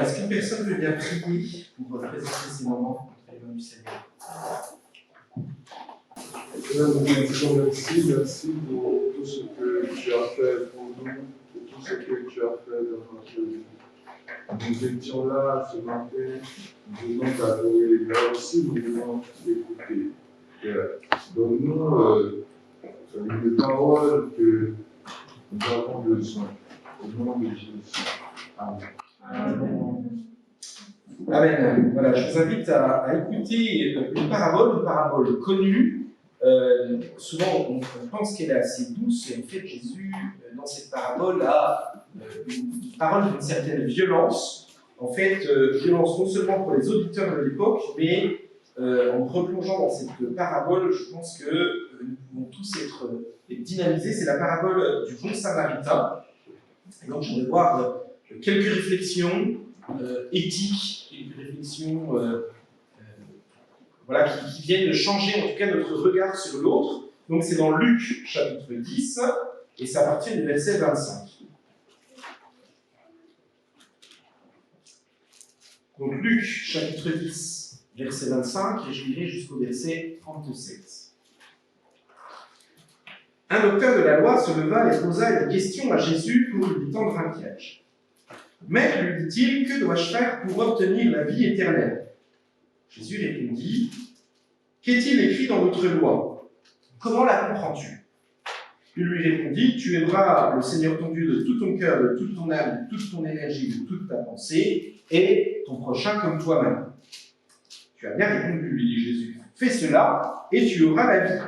est-ce qu'une personne veut bien prier pour présenter ces moments contre les mains du Seigneur? Seigneur, nous te disons merci pour tout ce que tu as fait pour nous, pour tout ce que tu as fait dans notre vie. Nous étions là ce matin, nous voulons t'adorer, mais aussi nous voulons t'écouter. Donne-nous les paroles que nous avons besoin. Au nom de Jésus. Amen. Amen. Voilà, je vous invite à écouter une parabole connue. Souvent, on pense qu'elle est assez douce, et en fait, Jésus, dans cette parabole, a une parole d'une certaine violence. En fait, violence non seulement pour les auditeurs de l'époque, mais en me replongeant dans cette parabole, je pense que nous pouvons tous être dynamisés. C'est la parabole du bon samaritain. Et donc, je vais voir quelques réflexions éthiques, quelques réflexions voilà, qui viennent de changer en tout cas notre regard sur l'autre. Donc c'est dans Luc chapitre 10, et c'est à partir du verset 25. Donc Luc chapitre 10, verset 25, et je lirai jusqu'au verset 37. Un docteur de la loi se leva et posa une question à Jésus pour lui tendre un piège. « Maître, lui dit-il, que dois-je faire pour obtenir la vie éternelle ?» Jésus répondit, « Qu'est-il écrit dans notre loi? Comment la comprends-tu » Il lui répondit, « Tu aimeras le Seigneur ton Dieu de tout ton cœur, de toute ton âme, de toute ton énergie, de toute ta pensée, et ton prochain comme toi-même. » Tu as bien répondu, lui dit Jésus. « Fais cela, et tu auras la vie. »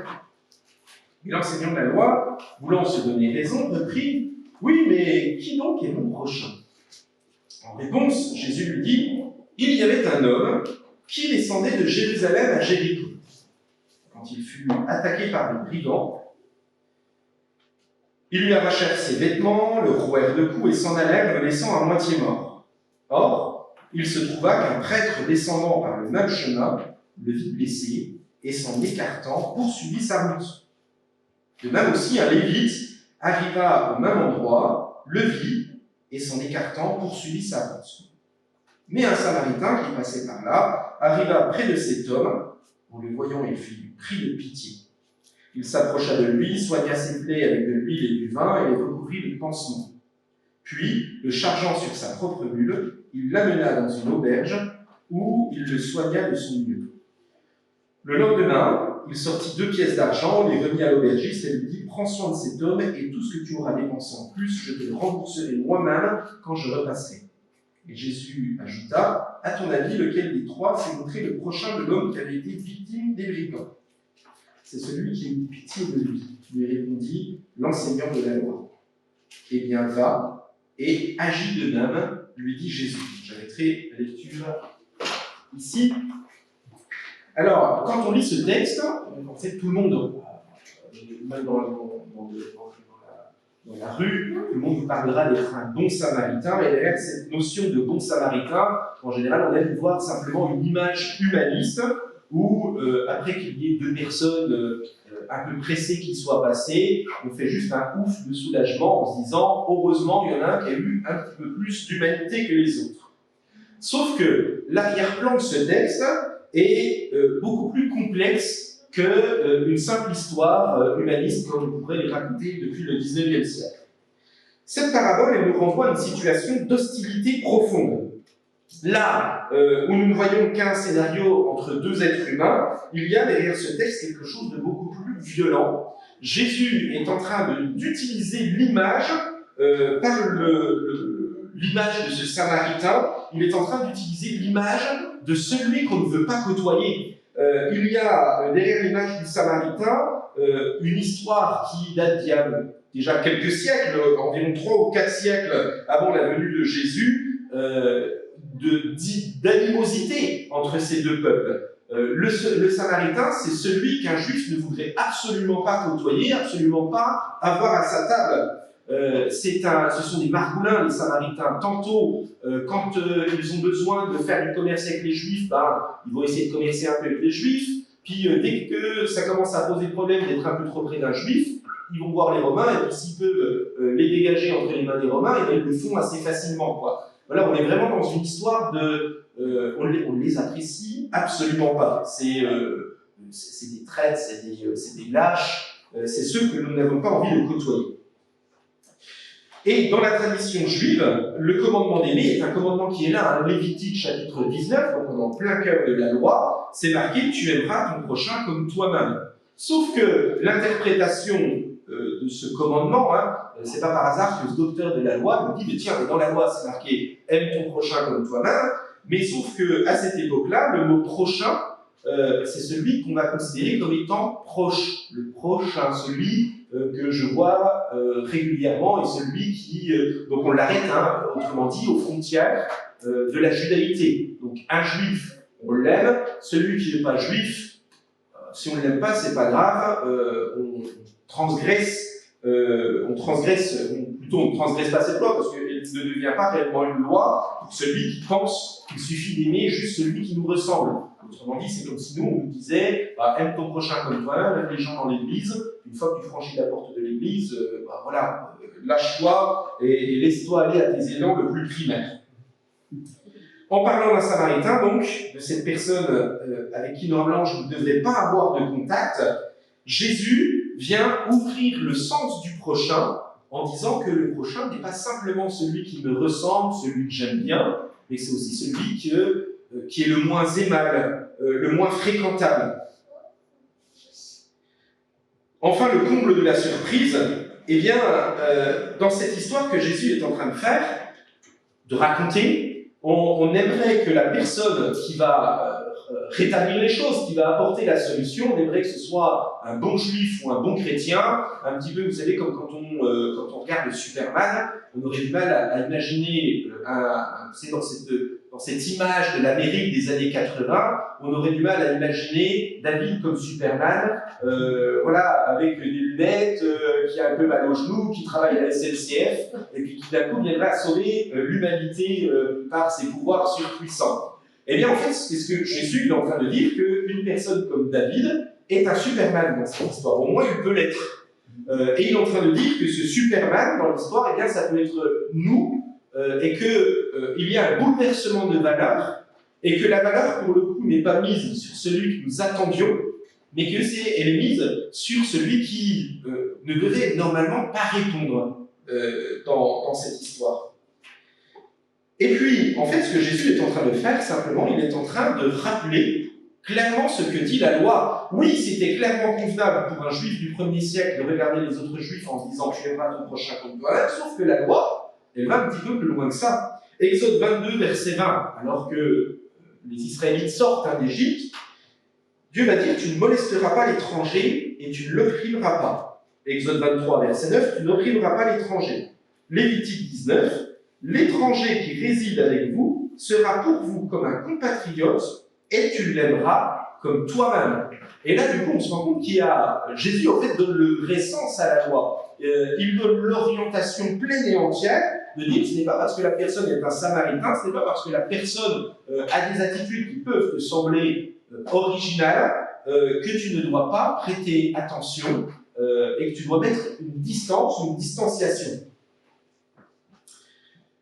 Et l'enseignant de la loi, voulant se donner raison, reprit, « Oui, mais qui donc est mon prochain ?» En réponse, Jésus lui dit, « Il y avait un homme qui descendait de Jérusalem à Jéricho. Quand il fut attaqué par des brigands, ils lui arrachèrent ses vêtements, le rouèrent de coups et s'en allèrent, le laissant à moitié mort. Or, il se trouva qu'un prêtre descendant par le même chemin le vit blessé et s'en écartant poursuivit sa route. De même aussi, un lévite arriva au même endroit, le vit et s'en écartant poursuivit sa route. Mais un samaritain qui passait par là arriva près de cet homme. En le voyant, il fut pris de pitié. Il s'approcha de lui, soigna ses plaies avec de l'huile et du vin et les recouvrit de pansements. Puis, le chargeant sur sa propre mule, il l'amena dans une auberge où il le soigna de son mieux. Le lendemain, il sortit 2 pièces d'argent, les remit à l'aubergiste et lui dit « Prends soin de cet homme et tout ce que tu auras dépensé en plus, je te le rembourserai moi-même quand je repasserai. » Et Jésus ajouta, « À ton avis, lequel des 3 s'est montré le prochain de l'homme qui avait été victime des brigands ?» « C'est celui qui a eu pitié de lui, » lui répondit l'enseignant de la loi. « Eh bien, va et agis de même, » lui dit Jésus. J'arrêterai la lecture ici. Alors, quand on lit ce texte, en fait, tout le monde, même dans la rue, tout le monde vous parlera d'être un bon samaritain, et derrière cette notion de bon samaritain, en général, on aime voir simplement une image humaniste, où après qu'il y ait 2 personnes un peu pressées qui soient passées, on fait juste un ouf de soulagement en se disant « Heureusement, il y en a un qui a eu un petit peu plus d'humanité que les autres. » Sauf que l'arrière-plan de ce texte est beaucoup plus complexe qu'une simple histoire humaniste comme on pourrait les raconter depuis le XIXe siècle. Cette parabole, elle nous renvoie à une situation d'hostilité profonde. Là où nous ne voyons qu'un scénario entre 2 êtres humains, il y a derrière ce texte quelque chose de beaucoup plus violent. Jésus est en train d'utiliser l'image, par l'image de ce samaritain, il est en train d'utiliser l'image de celui qu'on ne veut pas côtoyer. Il y a derrière l'image du samaritain une histoire qui date d'il y a déjà quelques siècles, environ 3 ou 4 siècles avant la venue de Jésus, d'animosité entre ces 2 peuples. Le samaritain, c'est celui qu'un juif ne voudrait absolument pas côtoyer, absolument pas avoir à sa table. Ce sont des margoulins, les samaritains. Tantôt, quand ils ont besoin de faire du commerce avec les juifs, ils vont essayer de commercer un peu avec les juifs. Puis dès que ça commence à poser problème d'être un peu trop près d'un juif, ils vont voir les Romains, et puis s'ils peuvent les dégager entre les mains des Romains, et ils le font assez facilement, quoi. Voilà, on est vraiment dans une histoire de... on les apprécie absolument pas. C'est des traîtres, c'est des lâches, c'est ceux que nous n'avons pas envie de côtoyer. Et dans la tradition juive, le commandement d'aimer est un commandement qui est là, hein, Lévitique chapitre 19, donc on est en plein cœur de la loi, c'est marqué « Tu aimeras ton prochain comme toi-même ». Sauf que l'interprétation de ce commandement, hein, c'est pas par hasard que ce docteur de la loi nous dit « Mais tiens, mais dans la loi c'est marqué « Aime ton prochain comme toi-même », mais sauf qu'à cette époque-là, le mot « prochain », c'est celui qu'on va considérer comme étant proche. Le prochain, celui que je vois régulièrement et celui qui... donc on l'arrête, hein, autrement dit, aux frontières de la judaïté. Donc un juif, on l'aime. Celui qui n'est pas juif, si on ne l'aime pas, c'est pas grave. On transgresse pas cette loi parce qu'elle ne devient pas réellement une loi pour celui qui pense qu'il suffit d'aimer juste celui qui nous ressemble. Autrement dit, c'est comme si nous, on nous disait aime ton prochain comme toi-même, aime les gens dans l'église. Une fois que tu franchis la porte de l'église, voilà, lâche-toi et laisse-toi aller à tes élans le plus primaire. En parlant d'un Samaritain, donc, de cette personne avec qui normalement je ne devrais pas avoir de contact, Jésus vient ouvrir le sens du prochain en disant que le prochain n'est pas simplement celui qui me ressemble, celui que j'aime bien, mais c'est aussi celui qui est le moins aimable, le moins fréquentable. Enfin, le comble de la surprise, eh bien, dans cette histoire que Jésus est en train de faire, de raconter, on aimerait que la personne qui va rétablir les choses, qui va apporter la solution, on aimerait que ce soit un bon juif ou un bon chrétien, un petit peu, vous savez, comme quand on regarde Superman, on aurait du mal à imaginer, c'est dans cette image de l'Amérique des années 80, on aurait du mal à imaginer David comme Superman, voilà, avec des lunettes, qui a un peu mal aux genoux, qui travaille à la SNCF, et puis qui d'un coup viendra sauver l'humanité par ses pouvoirs surpuissants. Eh bien, en fait, c'est ce que Jésus est en train de dire, qu'une personne comme David est un Superman dans cette histoire. Au moins, il peut l'être. Et il est en train de dire que ce Superman, dans l'histoire, eh bien, ça peut être nous, et qu'il y a un bouleversement de valeur, et que la valeur, pour le coup, n'est pas mise sur celui que nous attendions, mais que elle est mise sur celui qui ne devait normalement pas répondre dans cette histoire. Et puis, en fait, ce que Jésus est en train de faire, simplement, il est en train de rappeler clairement ce que dit la loi. Oui, c'était clairement convenable pour un juif du 1er siècle de regarder les autres juifs en se disant « tu aimeras ton prochain comme toi-même », sauf que la loi, elle va un petit peu plus loin que ça. Exode 22, verset 20, alors que les Israélites sortent d'Égypte, Dieu va dire « tu ne molesteras pas l'étranger et tu ne l'opprimeras pas ». Exode 23, verset 9, « tu n'opprimeras pas l'étranger ». Lévitique 19, l'étranger qui réside avec vous sera pour vous comme un compatriote et tu l'aimeras comme toi-même. Et là, du coup, on se rend compte Jésus, en fait, donne le vrai sens à la loi. Il donne l'orientation pleine et entière de dire que ce n'est pas parce que la personne est un samaritain, ce n'est pas parce que la personne a des attitudes qui peuvent te sembler originales que tu ne dois pas prêter attention et que tu dois mettre une distance, une distanciation.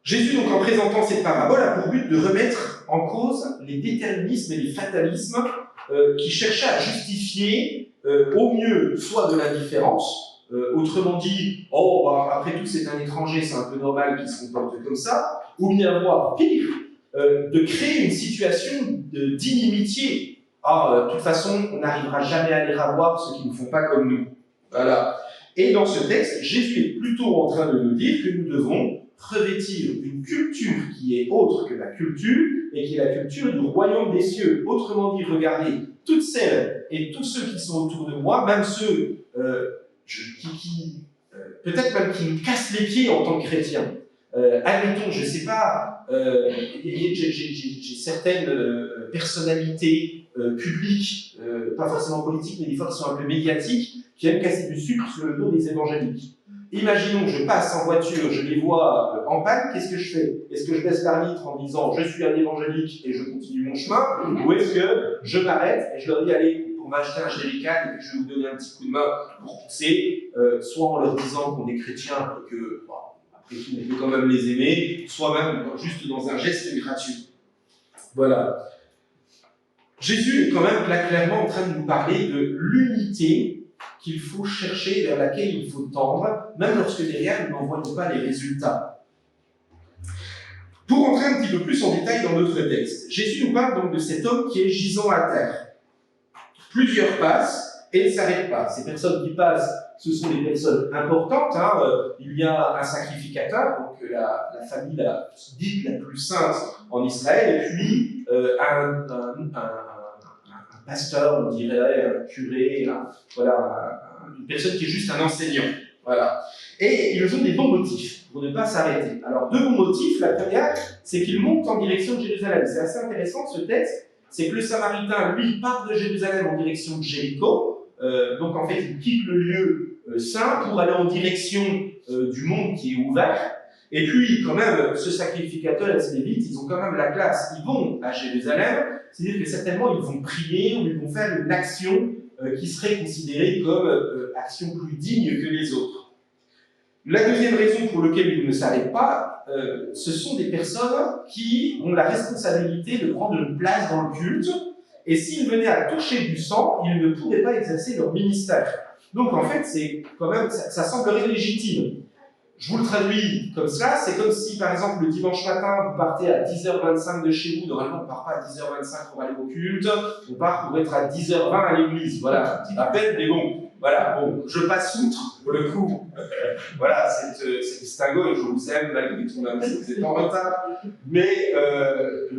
Jésus, donc, en présentant cette parabole, a pour but de remettre en cause les déterminismes et les fatalismes qui cherchaient à justifier au mieux soit de l'indifférence, autrement dit, après tout c'est un étranger, c'est un peu normal qu'il se comporte comme ça, ou bien voire pire, de créer une situation d'inimitié. De toute façon, on n'arrivera jamais à les revoir ceux qui ne font pas comme nous. Voilà. Et dans ce texte, Jésus est plutôt en train de nous dire que nous devons revêtir une culture qui est autre que la culture, et qui est la culture du royaume des cieux. Autrement dit, regardez, toutes celles et tous ceux qui sont autour de moi, même ceux peut-être même qui me cassent les pieds en tant que chrétien. Admettons, je ne sais pas, j'ai certaines personnalités publiques, pas forcément politiques, mais des fois qui sont un peu médiatiques, qui aiment casser du sucre sur le dos des évangéliques. Imaginons que je passe en voiture, je les vois en panne, qu'est-ce que je fais? Est-ce que je baisse l'arbitre en disant « je suis un évangélique et je continue mon chemin » ou est-ce que je m'arrête et je leur dis « allez, on va acheter un jerrycan et puis je vais vous donner un petit coup de main pour pousser », soit en leur disant qu'on est chrétien et que, et puis on peut quand même les aimer, soit même juste dans un geste gratuit. Voilà. Jésus est quand même là clairement en train de nous parler de l'unité qu'il faut chercher, vers laquelle il faut tendre, même lorsque derrière nous n'en voyons pas les résultats. Pour entrer un petit peu plus en détail dans notre texte, Jésus nous parle donc de cet homme qui est gisant à terre. Plusieurs passent et ne s'arrêtent pas. Ces personnes qui passent, ce sont des personnes importantes. Il y a un sacrificateur, donc la famille dite la plus sainte en Israël, et puis un pasteur, on dirait, un curé, une personne qui est juste un enseignant. Voilà. Et ils ont des bons motifs pour ne pas s'arrêter. Alors, deux bons motifs. La première, c'est qu'ils montent en direction de Jérusalem. C'est assez intéressant ce texte. C'est que le Samaritain, lui, part de Jérusalem en direction de Jéricho. Donc, en fait, il quitte le lieu saint pour aller en direction du monde qui est ouvert. Et puis, quand même, ce sacrificateur et ces lévites, ils ont quand même la classe. Ils vont à Jérusalem, c'est-à-dire que certainement, ils vont prier ou ils vont faire une action qui serait considérée comme action plus digne que les autres. La deuxième raison pour laquelle ils ne s'arrêtent pas, ce sont des personnes qui ont la responsabilité de prendre une place dans le culte, et s'ils venaient à toucher du sang, ils ne pourraient pas exercer leur ministère. Donc en fait, c'est quand même, ça semblerait légitime. Je vous le traduis comme cela, c'est comme si, par exemple, le dimanche matin, vous partez à 10h25 de chez vous. Normalement, on ne part pas à 10h25 pour aller au culte, on part pour être à 10h20 à l'église. Voilà, un petit rappel, mais bon, voilà, bon, je passe outre, pour le coup. Voilà, c'est distinguo, et je vous aime, malgré tout, même si vous êtes en retard. Mais,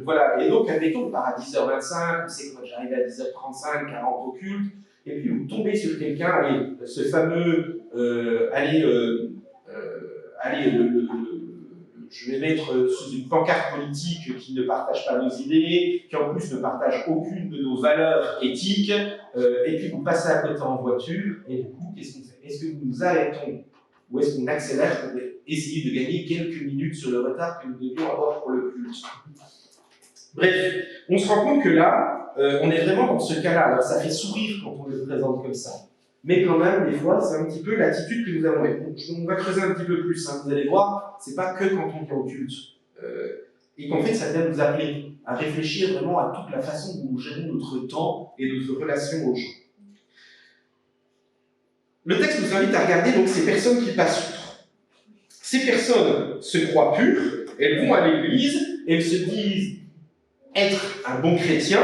voilà, et donc, admettons, on part à 10h25, on sait que moi j'arrive à 10h35, 40 au culte, et puis vous tombez sur quelqu'un, allez, ce fameux, je vais mettre sous une pancarte politique qui ne partage pas nos idées, qui en plus ne partage aucune de nos valeurs éthiques, et puis vous passez à côté en voiture, et du coup, qu'est-ce qu'on fait? Est-ce que nous nous arrêtons ou est-ce qu'on accélère pour essayer de gagner quelques minutes sur le retard que nous devions avoir pour le culte? Bref, on se rend compte que là, on est vraiment dans ce cas-là. Alors ça fait sourire quand on le présente comme ça. Mais quand même, des fois, c'est un petit peu l'attitude que nous avons. On va creuser un petit peu plus. Vous allez voir, c'est pas que quand on vient au culte. Et qu'en fait, ça vient nous appeler à réfléchir vraiment à toute la façon dont nous gérons notre temps et notre relation aux gens. Le texte nous invite à regarder donc ces personnes qui passent outre. Ces personnes se croient pures, elles vont à l'église, elles se disent être un bon chrétien,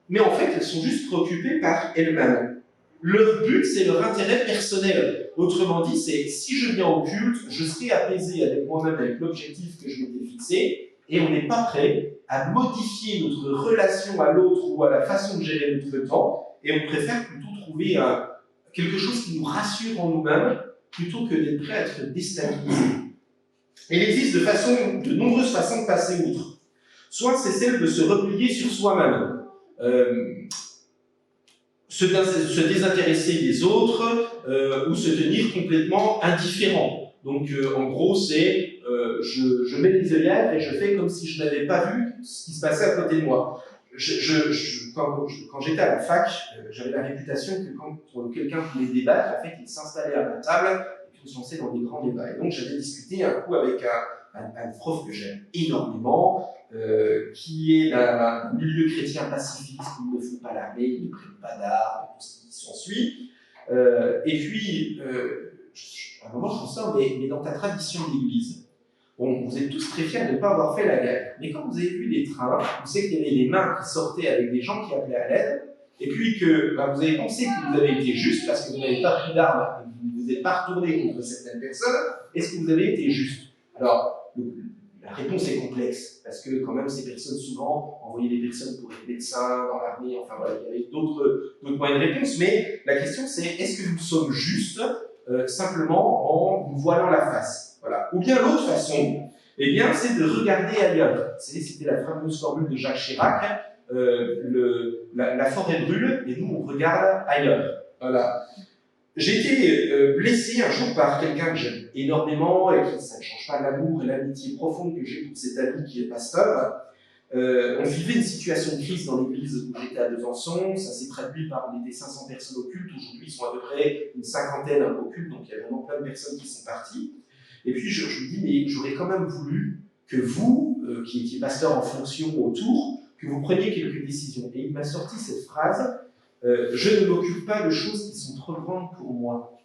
mais en fait, elles sont juste préoccupées par elles-mêmes. Leur but, c'est leur intérêt personnel. Autrement dit, c'est si je viens au culte, je serai apaisé avec moi-même, avec l'objectif que je m'étais fixé, et on n'est pas prêt à modifier notre relation à l'autre ou à la façon de gérer notre temps, et on préfère plutôt trouver quelque chose qui nous rassure en nous-mêmes, plutôt que d'être prêt à être déstabilisé. Et il existe de nombreuses façons de passer outre. Soit c'est celle de se replier sur soi-même, se désintéresser des autres ou se tenir complètement indifférent. Donc en gros c'est je mets les œillères et je fais comme si je n'avais pas vu ce qui se passait à côté de moi. Quand j'étais à la fac, j'avais la réputation que quand quelqu'un voulait débattre, en fait il s'installait à la table et puis on se lançait dans des grands débats. Et donc j'avais discuté un coup avec un prof que j'aime énormément, qui est d'un milieu chrétien pacifiste, ils ne font pas l'armée, ils ne prennent pas d'armes, tout ce qui s'ensuit. Et puis, à un moment, je me sens, mais dans ta tradition d'église, bon, vous êtes tous très fiers de ne pas avoir fait la guerre, mais quand vous avez vu les trains, vous savez qu'il y avait les mains qui sortaient avec des gens qui appelaient à l'aide, et puis que vous avez pensé que vous avez été juste parce que vous n'avez pas pris d'armes et que vous ne vous êtes pas retourné contre certaines personnes, est-ce que vous avez été juste? Alors, la réponse est complexe, parce que quand même ces personnes souvent envoyaient des personnes pour être médecins dans l'armée, enfin voilà, il y avait d'autres moyens de réponse, mais la question c'est, est-ce que nous sommes justes simplement en nous voilant la face? Voilà. Ou bien l'autre façon, eh bien, c'est de regarder ailleurs. C'était la fameuse formule de Jacques Chirac, la forêt brûle et nous on regarde ailleurs. Voilà. J'ai été blessé un jour par quelqu'un que j'aime énormément et qui, ça ne change pas l'amour et l'amitié profonde que j'ai pour cet ami qui est pasteur. On vivait une situation de crise dans l'église où j'étais à Besançon, ça s'est traduit par des 500 personnes au culte, aujourd'hui ils sont à peu près une cinquantaine au culte, donc il y a vraiment plein de personnes qui sont parties. Et puis je me dis, mais j'aurais quand même voulu que vous, qui étiez pasteur en fonction autour, que vous preniez quelques décisions. Et il m'a sorti cette phrase, je ne m'occupe pas de choses qui sont trop grandes pour moi.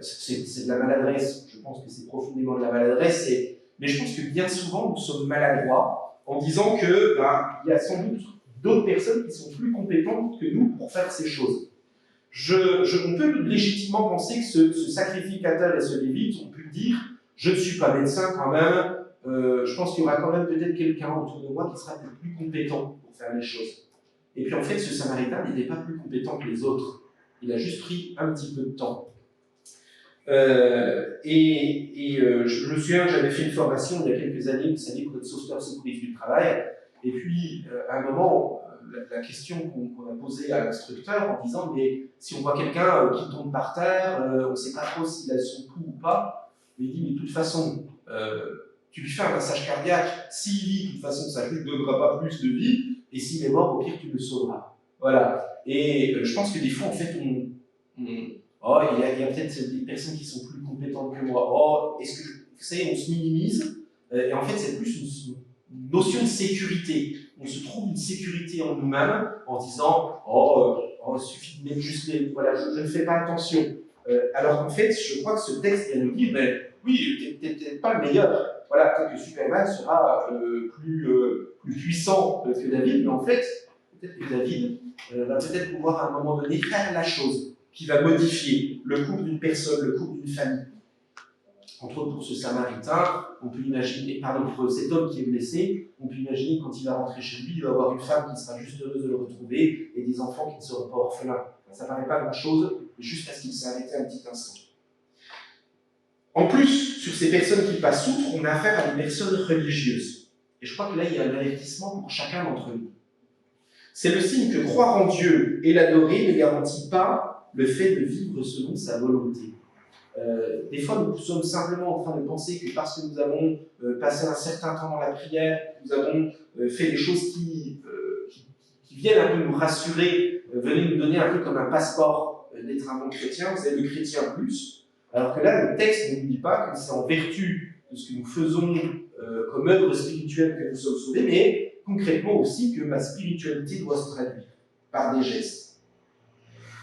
C'est de la maladresse, je pense que c'est profondément de la maladresse, mais je pense que bien souvent nous sommes maladroits en disant que il y a sans doute d'autres personnes qui sont plus compétentes que nous pour faire ces choses. On peut légitimement penser que ce sacrificateur et ce lévite, on peut dire, je ne suis pas médecin quand même, je pense qu'il y aura quand même peut-être quelqu'un autour de moi qui sera peut-être plus compétent pour faire les choses. Et puis en fait, ce Samaritain n'était pas plus compétent que les autres. Il a juste pris un petit peu de temps. Je me souviens, j'avais fait une formation il y a quelques années, vous savez, pour être sauveteur secouriste du travail. Et puis, à un moment, la question qu'on a posée à l'instructeur en disant, mais si on voit quelqu'un qui tombe par terre, on ne sait pas trop s'il a son pouls ou pas, il dit, mais de toute façon, tu lui fais un massage cardiaque, s'il vit, de toute façon, ça ne lui donnera pas plus de vie, et s'il est mort, au pire, tu le sauveras. Voilà. Et je pense que des fois, en fait, oh, il y a peut-être des personnes qui sont plus compétentes que moi. Oh, est-ce que, vous savez, on se minimise, et en fait, c'est plus une notion de sécurité. On se trouve une sécurité en nous-mêmes en disant, il suffit de mettre juste les, voilà, je ne fais pas attention. Alors qu'en fait, je crois que ce texte vient nous dire, ben, oui, tu n'es peut-être pas le meilleur. Voilà, peut-être que Superman sera plus puissant que David, mais en fait, peut-être que David va peut-être pouvoir à un moment donné faire la chose qui va modifier le couple d'une personne, le couple d'une famille. Entre autres, pour ce Samaritain, on peut imaginer, pardon, pour cet homme qui est blessé, on peut imaginer que quand il va rentrer chez lui, il va avoir une femme qui sera juste heureuse de le retrouver et des enfants qui ne seront pas orphelins. Ça ne paraît pas grand-chose, juste parce qu'il s'est arrêté un petit instant. En plus, sur ces personnes qui passent outre, on a affaire à des personnes religieuses. Et je crois que là, il y a un avertissement pour chacun d'entre nous. C'est le signe que croire en Dieu et l'adorer ne garantit pas le fait de vivre selon sa volonté. Des fois, nous sommes simplement en train de penser que parce que nous avons passé un certain temps dans la prière, nous avons fait des choses qui viennent un peu nous rassurer, venez nous donner un peu comme un passeport d'être un bon chrétien, vous savez, le chrétien plus. Alors que là, le texte ne nous dit pas que c'est en vertu de ce que nous faisons comme œuvre spirituelle que nous sommes sauvés, mais concrètement aussi que ma spiritualité doit se traduire par des gestes.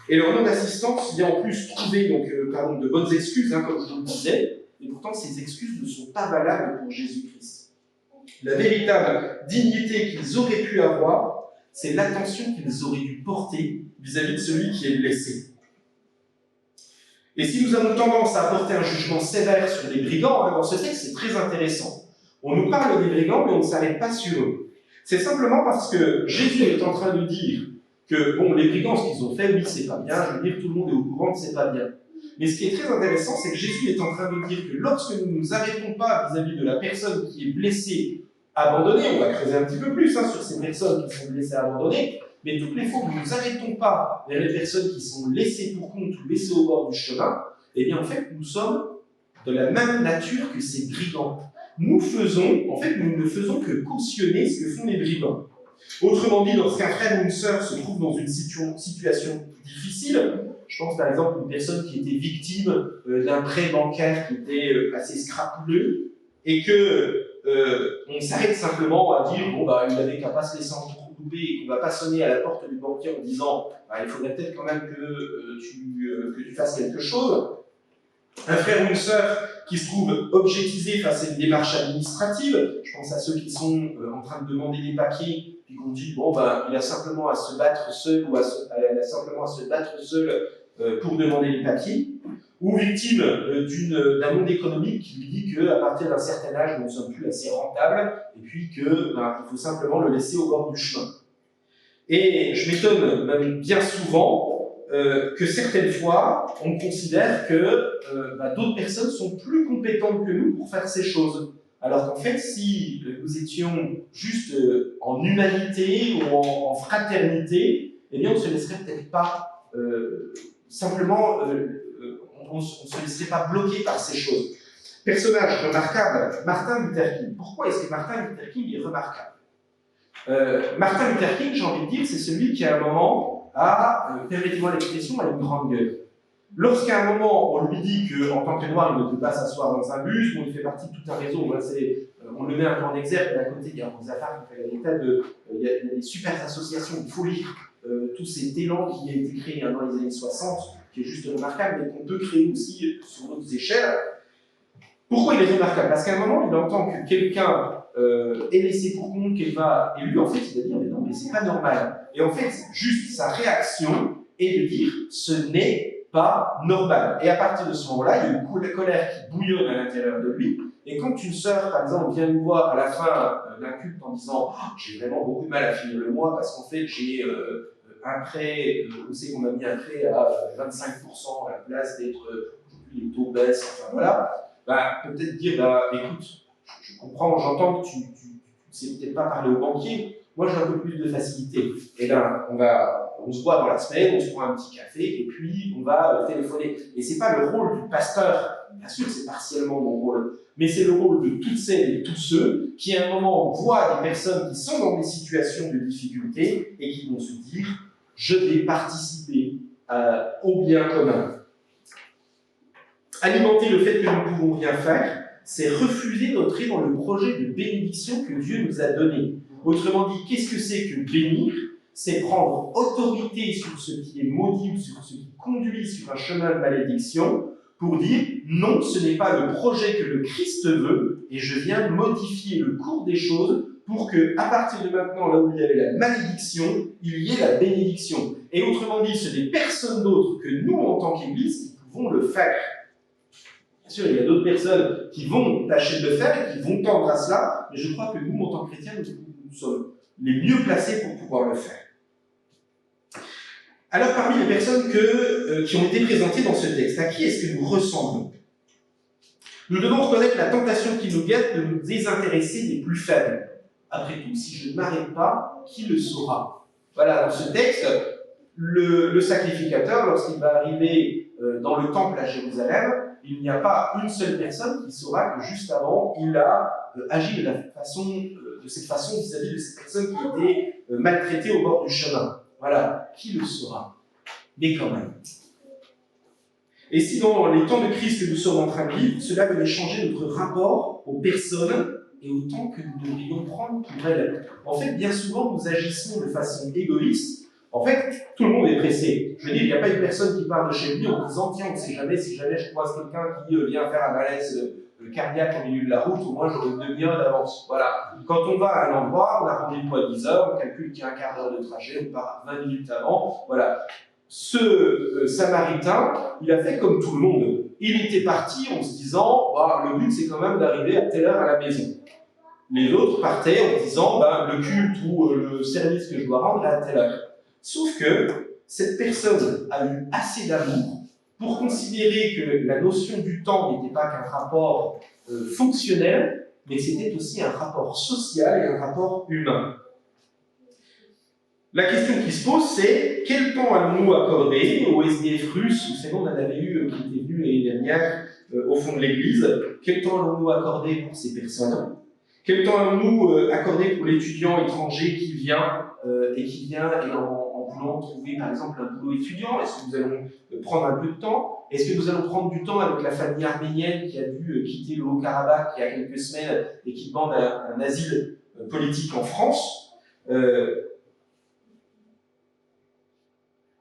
Et leur non-assistance vient en plus trouver de bonnes excuses, comme je vous le disais, et pourtant ces excuses ne sont pas valables pour Jésus-Christ. La véritable dignité qu'ils auraient pu avoir, c'est l'attention qu'ils auraient dû porter vis-à-vis de celui qui est blessé. Et si nous avons tendance à apporter un jugement sévère sur les brigands, dans ce texte c'est très intéressant. On nous parle des brigands, mais on ne s'arrête pas sur eux. C'est simplement parce que Jésus est en train de dire que, les brigands, ce qu'ils ont fait, oui, c'est pas bien, je veux dire, tout le monde est au courant que c'est pas bien. Mais ce qui est très intéressant, c'est que Jésus est en train de dire que lorsque nous ne nous arrêtons pas vis-à-vis de la personne qui est blessée, abandonnée, on va creuser un petit peu plus sur ces personnes qui sont blessées, abandonnées, mais toutes les fois que nous ne nous arrêtons pas vers les personnes qui sont laissées pour compte ou laissées au bord du chemin, eh bien, en fait, nous sommes de la même nature que ces brigands. Nous ne faisons que cautionner ce que font les brigands. Autrement dit, lorsqu'un frère ou une sœur se trouve dans une situation difficile, je pense par exemple à une personne qui était victime d'un prêt bancaire qui était assez scrapuleux, et que on s'arrête simplement à dire il n'avait qu'à pas se laisser entrecouper et qu'on ne va pas sonner à la porte du banquier en disant il faudrait peut-être quand même que tu fasses quelque chose. Un frère ou une sœur qui se trouve objectisé face à une démarche administrative, je pense à ceux qui sont en train de demander des papiers, puis qu'on dit il a simplement à se battre seul ou elle a simplement à se battre seul pour demander les papiers, ou victime d'un monde économique qui lui dit qu'à partir d'un certain âge, nous ne sommes plus assez rentables, et puis qu'il faut simplement le laisser au bord du chemin. Et je m'étonne même bien souvent que certaines fois, on considère que d'autres personnes sont plus compétentes que nous pour faire ces choses. Alors qu'en fait, si nous étions juste en humanité ou en fraternité, eh bien, on ne se laisserait peut-être pas simplement, on ne se laisserait pas bloquer par ces choses. Personnage remarquable, Martin Luther King. Pourquoi est-ce que Martin Luther King est remarquable ? Martin Luther King, j'ai envie de dire, c'est celui qui à un moment a, permettez-moi l'expression, a une grande gueule. Lorsqu'à un moment, on lui dit qu'en tant que noir, il ne peut pas s'asseoir dans un bus, bon, il fait partie de tout un réseau, on le met un peu en exergue, d'un côté, il y a Rosa Parks qui fait des tas de... il y a des super associations, il faut lire tous ces élans qui ont été créés dans les années 60, qui est juste remarquable, mais qu'on peut créer aussi sur d'autres échelles. Pourquoi il est remarquable? Parce qu'à un moment, il entend que quelqu'un est laissé pour compte, qu'elle va... Et lui, en fait, il va dire, mais non, mais c'est pas normal. Et en fait, juste sa réaction est de dire, ce n'est pas normal. Et à partir de ce moment-là, il y a une colère qui bouillonne à l'intérieur de lui. Et quand une sœur, par exemple, vient nous voir à la fin d'un culte en disant oh, « j'ai vraiment beaucoup de mal à finir le mois parce qu'en fait, j'ai un prêt, on sait qu'on m'a mis un prêt à 25% à la place d'être aujourd'hui les taux baissent, enfin voilà », bah, peut-être dire bah, « écoute, je comprends, j'entends que tu ne sais peut-être pas parler au banquier, moi j'ai un peu plus de facilité. » Et là, on se voit dans la semaine, on se prend un petit café, et puis on va téléphoner. Et c'est pas le rôle du pasteur, bien sûr c'est partiellement mon rôle, mais c'est le rôle de toutes celles et tous ceux qui à un moment voient des personnes qui sont dans des situations de difficulté et qui vont se dire « je vais participer au bien commun ». Alimenter le fait que nous ne pouvons rien faire, c'est refuser d'entrer dans le projet de bénédiction que Dieu nous a donné. Autrement dit, qu'est-ce que c'est que bénir? C'est prendre autorité sur ce qui est maudit ou sur ce qui conduit sur un chemin de malédiction pour dire non, ce n'est pas le projet que le Christ veut et je viens modifier le cours des choses pour que, à partir de maintenant, là où il y avait la malédiction, il y ait la bénédiction. Et autrement dit, ce n'est personne d'autre que nous, en tant qu'Église, qui pouvons le faire. Bien sûr, il y a d'autres personnes qui vont tâcher de le faire et qui vont tendre à cela, mais je crois que nous, en tant que chrétiens, nous sommes les mieux placés pour pouvoir le faire. Alors, parmi les personnes qui ont été présentées dans ce texte, à qui est-ce que nous ressemblons? Nous devons reconnaître la tentation qui nous guette de nous désintéresser des plus faibles. Après tout, si je ne m'arrête pas, qui le saura? Voilà, dans ce texte, le sacrificateur, lorsqu'il va arriver dans le temple à Jérusalem, il n'y a pas une seule personne qui saura que juste avant, il a agi de cette façon vis-à-vis de cette personne qui était maltraitée au bord du chemin. Voilà, qui le saura? Mais quand même. Et si dans les temps de crise que nous sommes en train de vivre, cela venait changer notre rapport aux personnes et au temps que nous devrions prendre pour elles. En fait, bien souvent, nous agissons de façon égoïste. En fait, tout le monde est pressé. Je veux dire, il n'y a pas une personne qui part de chez lui en disant « Tiens, on ne sait jamais, si jamais je croise quelqu'un qui vient faire un malaise cardiaque au milieu de la route, au moins j'aurai une demi-heure d'avance. » Voilà. Quand on va à un endroit, on a rendez-vous à 10 heures, on calcule qu'il y a un quart d'heure de trajet, on part 20 minutes avant. Voilà. Ce Samaritain, il a fait comme tout le monde. Il était parti en se disant bah, le but c'est quand même d'arriver à telle heure à la maison. Les autres partaient en disant bah, le culte ou le service que je dois rendre est à telle heure. Sauf que cette personne a eu assez d'amour pour considérer que la notion du temps n'était pas qu'un rapport fonctionnel, mais c'était aussi un rapport social et un rapport humain. La question qui se pose, c'est quel temps allons-nous accorder aux SDF russes, vous savez, on en avait eu qui était venu l'année dernière au fond de l'église, quel temps allons-nous accorder pour ces personnes? Quel temps allons-nous accorder pour l'étudiant étranger qui vient et en voulant trouver par exemple un boulot étudiant? Est-ce que nous allons prendre un peu de temps? Est-ce que nous allons prendre du temps avec la famille arménienne qui a dû quitter le Haut-Karabakh il y a quelques semaines et qui demande un asile politique en France?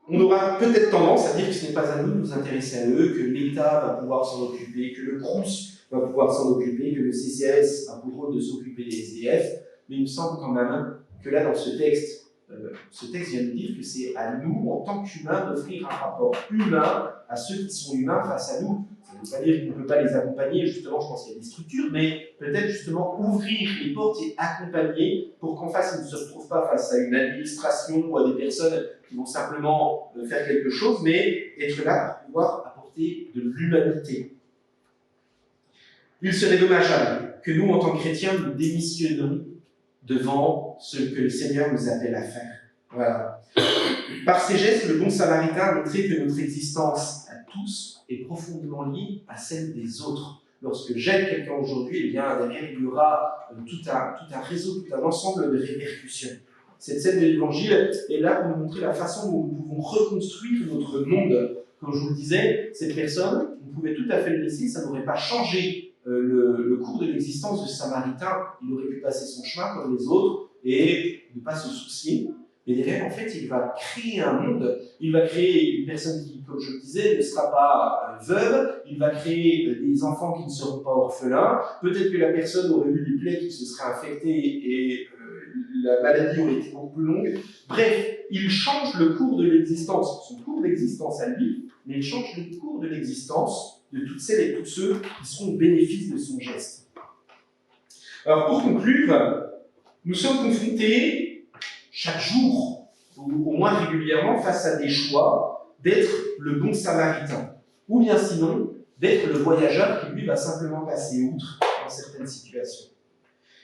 On aura peut-être tendance à dire que ce n'est pas à nous de nous intéresser à eux, que l'État va pouvoir s'en occuper, que le Crous va pouvoir s'en occuper, que le CCAS a pour rôle de s'occuper des SDF, mais il me semble quand même que là, dans ce texte vient nous dire que c'est à nous, en tant qu'humains, d'offrir un rapport humain à ceux qui sont humains face à nous. Ça ne veut pas dire qu'on ne peut pas les accompagner, justement, je pense qu'il y a des structures, mais peut-être justement ouvrir les portes et accompagner pour qu'en face, ils ne se retrouvent pas face à une administration ou à des personnes qui vont simplement faire quelque chose, mais être là pour pouvoir apporter de l'humanité. Il serait dommageable que nous, en tant que chrétiens, nous démissionnions devant ce que le Seigneur nous appelle à faire. Voilà. Par ces gestes, le bon Samaritain a montré que notre existence à tous est profondément liée à celle des autres. Lorsque j'aide quelqu'un aujourd'hui, eh bien, derrière, il y aura tout un réseau, tout un ensemble de répercussions. Cette scène de l'Évangile est là pour nous montrer la façon dont nous pouvons reconstruire notre monde Comme je vous le disais, cette personne, on pouvait tout à fait le laisser, ça n'aurait pas changé le cours de l'existence de ce Samaritain. Il aurait pu passer son chemin comme les autres et ne pas se soucier. Mais derrière, en fait, il va créer un monde, il va créer une personne qui, comme je le disais, ne sera pas veuve, il va créer des enfants qui ne seront pas orphelins, peut-être que la personne aurait eu des plaies qui se seraient infectées et la maladie aurait été beaucoup plus longue. Bref, il change le cours de l'existence, son cours d'existence à lui, mais il change le cours de l'existence de toutes celles et tous ceux qui seront au bénéfice de son geste. Alors pour conclure, nous sommes confrontés chaque jour, ou au moins régulièrement, face à des choix d'être le bon samaritain, ou bien sinon, d'être le voyageur qui lui va simplement passer outre dans certaines situations.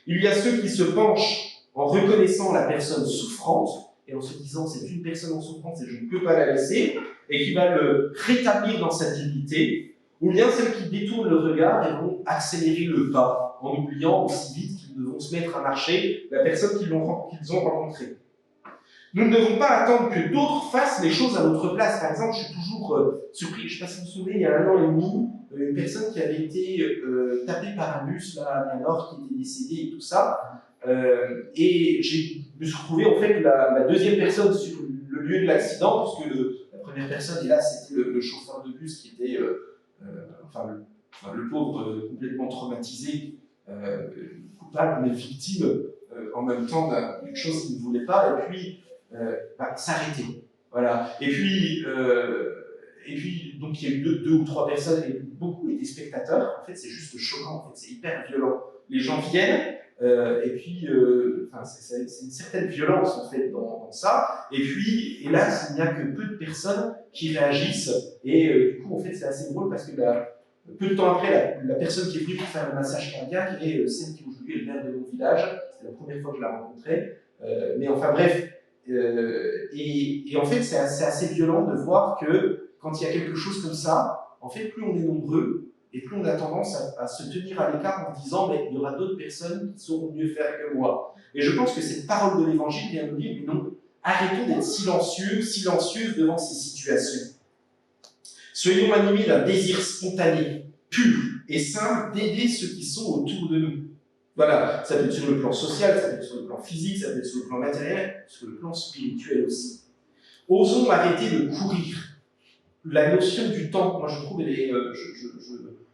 Il y a ceux qui se penchent en reconnaissant la personne souffrante, et en se disant c'est une personne en souffrance et je ne peux pas la laisser, et qui va le rétablir dans sa dignité, ou bien celles qui détournent le regard et vont accélérer le pas, en oubliant aussi vite qu'ils devront se mettre à marcher la personne qu'ils ont rencontrée. Nous ne devons pas attendre que d'autres fassent les choses à notre place. Par exemple, je suis toujours surpris, je ne sais pas si vous vous souvenez, il y a 1 an et demi, une personne qui avait été tapée par un bus là, à Nord, qui était décédée et tout ça. Et je me suis retrouvé en fait la deuxième personne sur le lieu de l'accident, puisque la première personne, et là, c'était le chauffeur de bus qui était, le pauvre complètement traumatisé, coupable mais victime en même temps d'une chose qu'il ne voulait pas, et puis s'arrêter. Voilà. Et puis, donc il y a eu deux ou trois personnes, et beaucoup étaient spectateurs. En fait, c'est juste choquant, en fait, c'est hyper violent. Les gens viennent, et puis, c'est une certaine violence, en fait, dans ça. Et puis, hélas, il n'y a que peu de personnes qui réagissent. Et du coup, en fait, c'est assez drôle parce que peu de temps après, la personne qui est venue pour faire le massage cardiaque est celle qui aujourd'hui est le maire de mon village. C'est la première fois que je la rencontrais. Mais enfin, bref. Et en fait, c'est assez violent de voir que quand il y a quelque chose comme ça, en fait, plus on est nombreux, et plus on a tendance à se tenir à l'écart en disant mais il y aura d'autres personnes qui sauront mieux faire que moi. Et je pense que cette parole de l'Évangile vient nous dire mais non, arrêtons d'être silencieux, silencieuses devant ces situations. Soyons animés d'un désir spontané, pur et simple d'aider ceux qui sont autour de nous. Voilà, ça peut être sur le plan social, ça peut être sur le plan physique, ça peut être sur le plan matériel, sur le plan spirituel aussi. Osons arrêter de courir. La notion du temps, moi je trouve,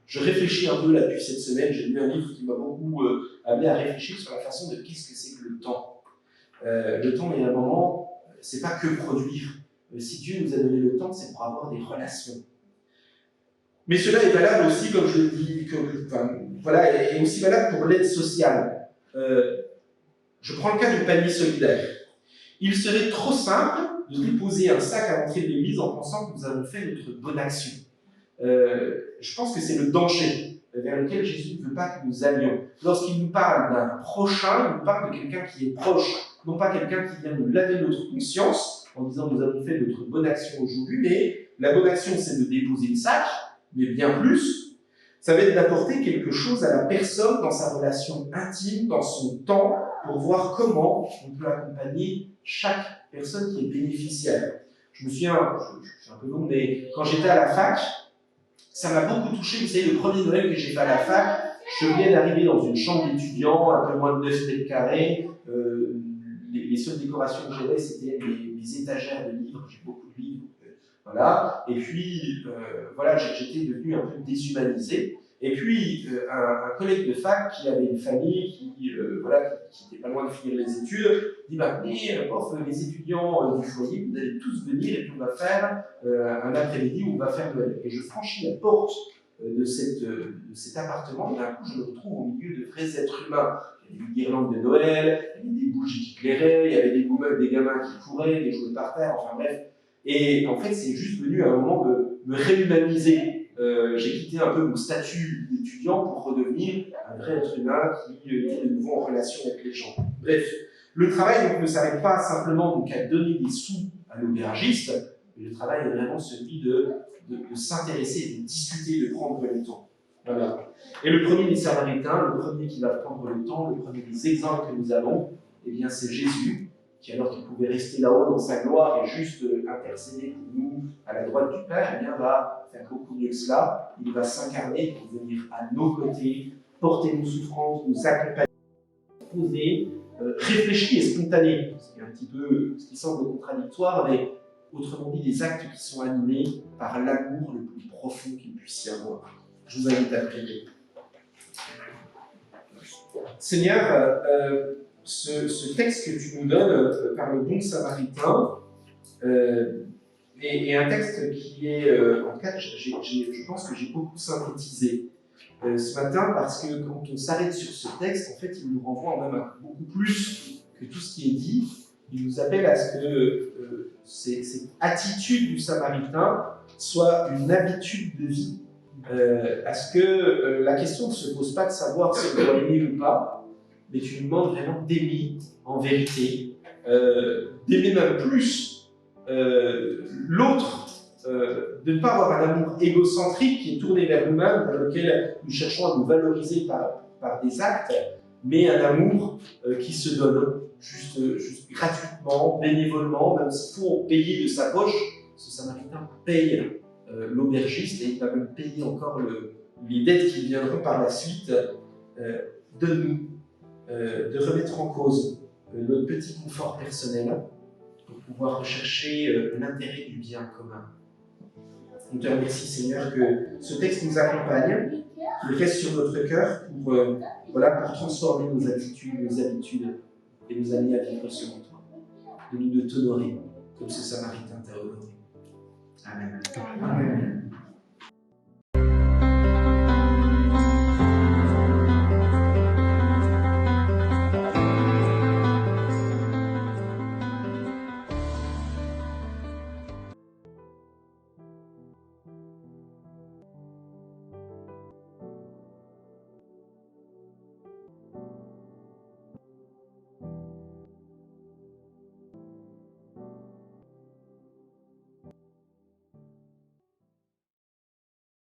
je réfléchis un peu là depuis cette semaine, j'ai lu un livre qui m'a beaucoup amené à réfléchir sur la façon de qu'est-ce que c'est que le temps. Le temps, il y a un moment, c'est pas que produire. Si Dieu nous a donné le temps, c'est pour avoir des relations. Mais cela est valable aussi, comme je le dis, est aussi valable pour l'aide sociale. Je prends le cas du panier solidaire. Il serait trop simple de déposer un sac à l'entrée de l'église en pensant que nous avons fait notre bonne action. Je pense que c'est le danger vers lequel Jésus ne veut pas que nous allions. Lorsqu'il nous parle d'un prochain, il nous parle de quelqu'un qui est proche, non pas quelqu'un qui vient nous laver notre conscience en disant nous avons fait notre bonne action aujourd'hui, mais la bonne action c'est de déposer le sac, mais bien plus, ça va être d'apporter quelque chose à la personne dans sa relation intime, dans son temps, pour voir comment on peut accompagner chaque personne qui est bénéficiaire. Je me souviens, je suis un peu long, mais quand j'étais à la fac, ça m'a beaucoup touché. Vous savez, le premier Noël que j'ai fait à la fac, je venais d'arriver dans une chambre d'étudiant, un peu moins de 9 mètres carrés. Les seules décorations que j'avais, c'était mes étagères de livres. J'ai beaucoup de livres. Voilà. Et puis, j'étais devenu un peu déshumanisé. Et puis, un collègue de fac qui avait une famille qui était pas loin de finir les études, dit les étudiants du foyer, vous allez tous venir et puis on va faire un après-midi où on va faire Noël. Et je franchis la porte de cet appartement et d'un coup, je me retrouve au milieu de vrais êtres humains. Il y avait une guirlande de Noël, il y avait des bougies qui éclairaient, il y avait des gamins qui couraient, des jouets par terre, enfin bref. Et en fait, c'est juste venu à un moment de me réhumaniser. J'ai quitté un peu mon statut d'étudiant pour redevenir un vrai être humain qui est de nouveau en relation avec les gens. Bref, le travail donc, ne s'arrête pas simplement donc, à donner des sous à l'aubergiste, mais le travail est vraiment celui de s'intéresser, de discuter, de prendre le temps. Voilà. Et le premier des Samaritains, le premier qui va prendre le temps, le premier des exemples que nous avons, eh bien c'est Jésus qui alors qu'il pouvait rester là-haut dans sa gloire et juste intercéder pour nous à la droite du Père, eh bien va faire beaucoup mieux que cela. Il va s'incarner pour venir à nos côtés, porter nos souffrances, nous accompagner, poser, réfléchi et spontané. C'est un petit peu ce qui semble contradictoire, mais autrement dit, des actes qui sont animés par l'amour le plus profond qu'il puisse y avoir. Je vous invite à prier. Seigneur, ce texte que tu nous donnes par le bon samaritain est un texte qui est, en fait, je pense que j'ai beaucoup synthétisé ce matin, parce que quand on s'arrête sur ce texte, en fait, il nous renvoie même à beaucoup plus que tout ce qui est dit. Il nous appelle à ce que cette attitude du Samaritain soit une habitude de vie, à ce que la question ne se pose pas de savoir si on doit aimer ou pas, mais tu nous demandes vraiment d'aimer en vérité, d'aimer même plus l'autre, de ne pas avoir un amour égocentrique qui est tourné vers nous-mêmes, dans lequel nous cherchons à nous valoriser par des actes, mais un amour qui se donne juste gratuitement, bénévolement, même s'il faut payer de sa poche. Ce Samaritain paye l'aubergiste et il va même payer encore les dettes qui viendront par la suite. Donne-nous de remettre en cause notre petit confort personnel pour pouvoir rechercher l'intérêt du bien commun. On te remercie, Seigneur, que ce texte nous accompagne, qu'il reste sur notre cœur pour transformer nos attitudes, nos habitudes et nous amener à vivre selon toi. De nous de t'honorer comme ce Samaritain t'a honoré. Amen. Amen.